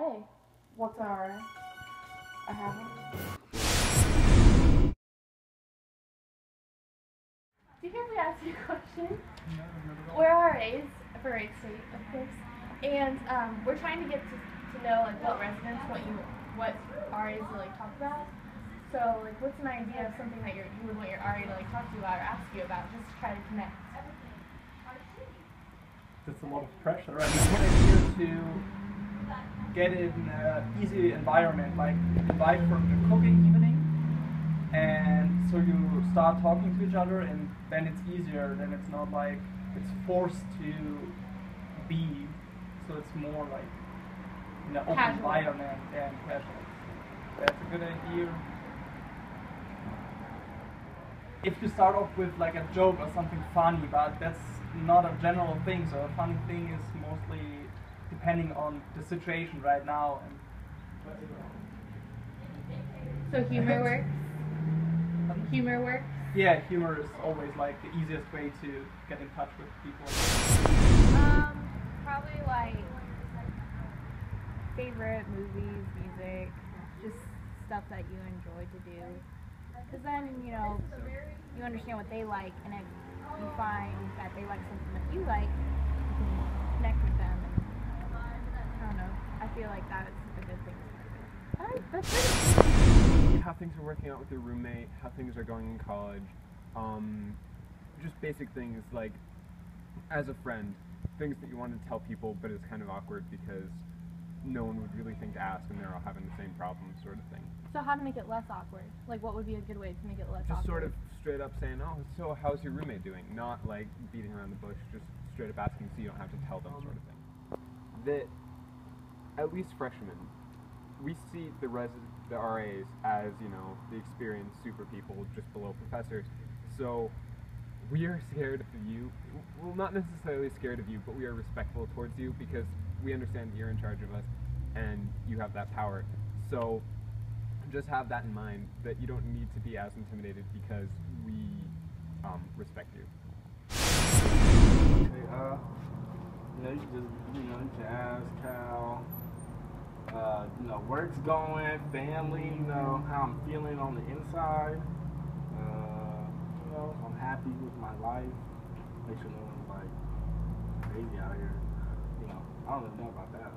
RA? What's an RA? I haven't. Do you hear me ask you a question? No, not at all. We're RAs for Wright State, of course, and we're trying to get to know like what residents what RAs to like talk about. So like, what's an idea of something that you would want your RA to like talk to you about or ask you about, just to try to connect? That's a lot of pressure. Right? You want here to get in an easy environment, like invite for a cooking evening, and so you start talking to each other, and then it's easier. Then it's not like it's forced to be. So it's more like in an open environment and casual. That's a good idea. If you start off with like a joke or something funny, but that's not a general thing. So a funny thing is mostly depending on the situation right now. So humor works? Humor works? Yeah, humor is always like the easiest way to get in touch with people. Probably like favorite movies, music, just stuff that you enjoy to do. Because then, you know, you understand what they like, and if you find that they like something that you like, you can connect with them. And, I don't know. I feel like that's a good thing. Alright, that's it. How things are working out with your roommate, how things are going in college, just basic things like, as a friend, things that you want to tell people, but it's kind of awkward because no one would really think to ask, and they're all having the same problem, sort of thing. So how to make it less awkward? Like, what would be a good way to make it less awkward? Just sort of straight up saying, oh, so how's your roommate doing? Not like beating around the bush, just straight up asking so you don't have to tell them, sort of thing. That, at least freshmen, we see the RAs as, you know, the experienced super people just below professors. So we are scared of you. Well, not necessarily scared of you, but we are respectful towards you because we understand that you're in charge of us and you have that power. So just have that in mind, that you don't need to be as intimidated because we respect you. Okay, you can ask how, work's going, family, how I'm feeling on the inside. I'm happy with my life. Make sure no one's like crazy out here. I don't really know about that.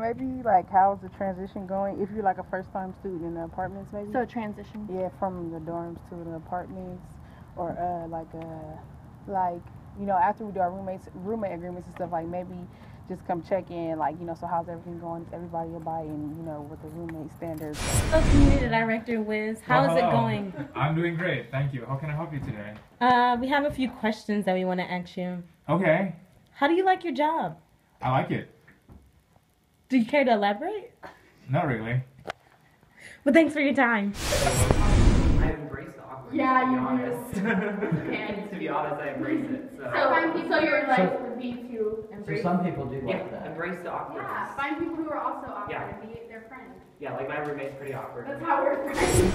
Maybe like how's the transition going? If you're like a first-time student in the apartments, maybe. So transition. Yeah, from the dorms to the apartments, or after we do our roommate agreements and stuff, like maybe just come check in, like so how's everything going? Is everybody abiding, with the roommate standards? Hello, Community Director Wiz. How is it going? I'm doing great, thank you. How can I help you today? We have a few questions that we want to ask you. Okay. How do you like your job? I like it. Do you care to elaborate? Not really. Well, thanks for your time. I embrace the awkwardness, Yeah, to be you honest. do. To be honest, I embrace it. So your advice would be to embrace. So some people do like that. embrace the awkwardness. Yeah, find people who are also awkward Yeah. and be their friend. Yeah, like my roommate's pretty awkward. That's how we're friends.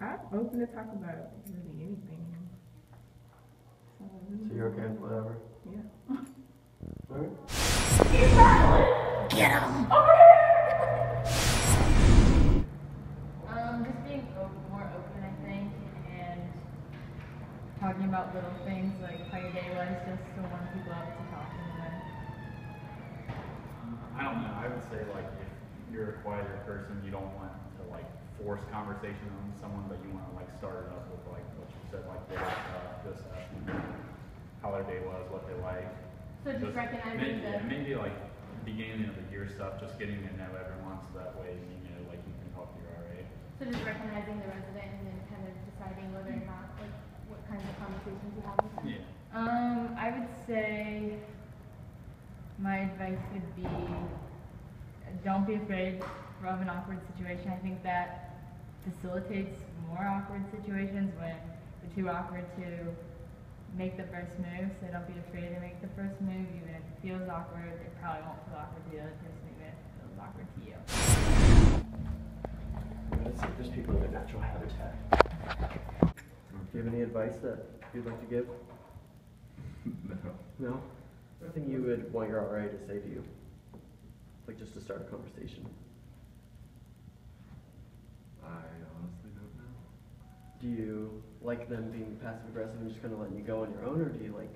I'm open to talk about really anything. So you're okay with whatever? Yeah. Alright. Get him! Just being more open, I think, and talking about little things like how your day was, just to warm people up to talking to them. I don't know. I would say like if you're a quieter person, you don't want to like force conversation on someone, but you want to like start it up with like what you said, like this how their day was, what they like. So just recognizing maybe like beginning of the year stuff, just getting to know everyone, so that way like you can talk to your RA. So just recognizing the resident and then kind of deciding whether or not, like, what kinds of conversations you have with them. Yeah. I would say my advice would be don't be afraid of an awkward situation. I think that facilitates more awkward situations when you're too awkward to make the first move. So don't be afraid to make the first move, even if it feels awkward. It probably won't feel awkward to the other person, even if it feels awkward to you. Let's see, there's people in their natural habitat. Do you have any advice that you'd like to give? No. No? Anything you would want your RA to say to you? Like just to start a conversation. I honestly don't know. Do you like them being passive aggressive and just kind of letting you go on your own, or do you like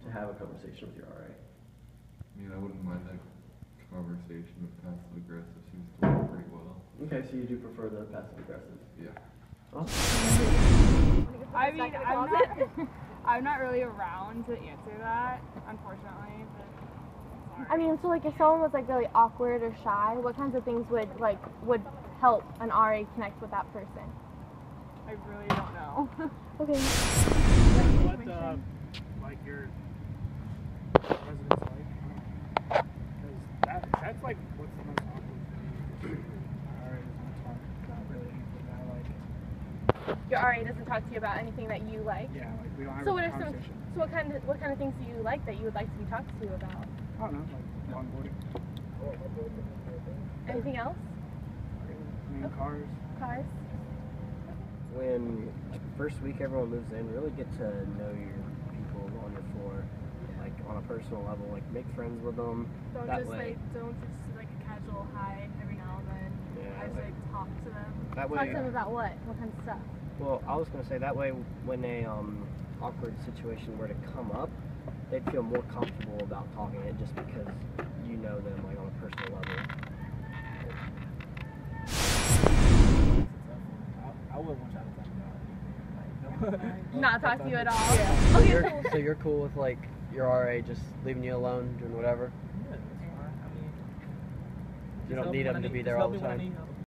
to have a conversation with your RA? I mean, I wouldn't mind that conversation, but passive aggressive seems to work pretty well. Okay, so you do prefer the passive aggressive? Yeah. Awesome. I mean, I'm not really around to answer that, unfortunately. But I mean, so like if someone was like really awkward or shy, what kinds of things would help an RA connect with that person? I really don't know. Okay. What like your residents like? Because that's like what's the most awkward thing. Alright, doesn't talk about really anything that I like. Your RA doesn't talk to you about anything that you like. Yeah, like we don't have So a what are some? conversation. So what kind of things do you like that you would like to be talked to about? I don't know, like longboarding. Anything else? I mean, cars. Cars. When like first week everyone moves in, really get to know your people on your floor, like on a personal level. Like make friends with them. Don't that just way. don't just like a casual hi every now and then. Yeah, I just like talk to them. That way. Talk to them about what? What kind of stuff? Well, I was gonna say that way when a awkward situation were to come up, they'd feel more comfortable about talking it just because you know them like on a personal level. I would want y'all to talk about it. Not talk to you at all. Yeah. So, Okay, so you're cool with like your RA just leaving you alone, doing whatever? Yeah, that's fine. I mean, You don't need them to be there all the time.